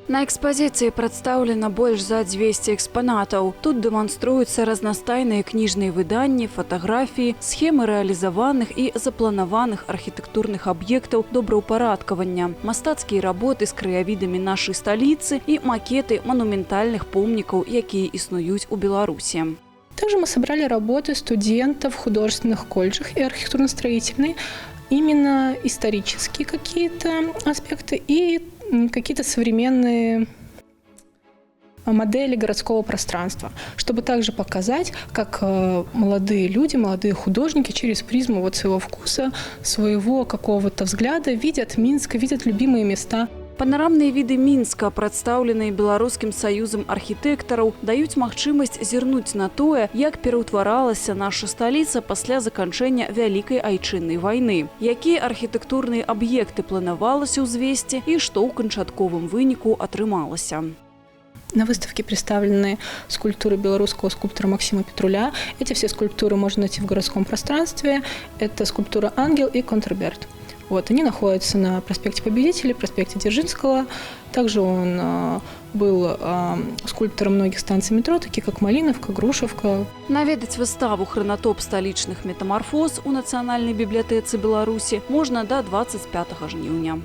На экспозиции представлено больше за 200 экспонатов. Тут демонструются разностайные книжные выдания, фотографии, схемы реализованных и запланованных архитектурных объектов доброупорядкования, мастацкие работы с краевидами нашей столицы и макеты монументальных помников, які існують у Беларуси. Также мы собрали работы студентов в художественных колледжах и архитектурно-строительной, именно исторические какие-то аспекты и какие-то современные модели городского пространства, чтобы также показать, как молодые люди, молодые художники через призму вот своего вкуса, своего какого-то взгляда видят Минск, видят любимые места. Панорамные виды Минска, представленные Белорусским союзом архитекторов, дают магчымасць зірнуць на тое, як пераўтваралася наша столица пасля заканчэння Вялікай айчыннай войны, якія архітэктурныя аб'екты планавалася ўзвесці і што ў канчатковым выніку атрымалася. На выставке представлены скульптуры белорусского скульптора Максима Петруля. Эти все скульптуры можно найти в городском пространстве. Это скульптура «Ангел» и «Контрберт». Вот, они находятся на проспекте Победителей, проспекте Дзержинского. Также он был скульптором многих станций метро, таких как Малиновка, Грушевка. Наведаць выставу «Хронатоп столичных метаморфоз» у Нацыянальнай бібліятэцы Беларусі можна до 25 жніўня.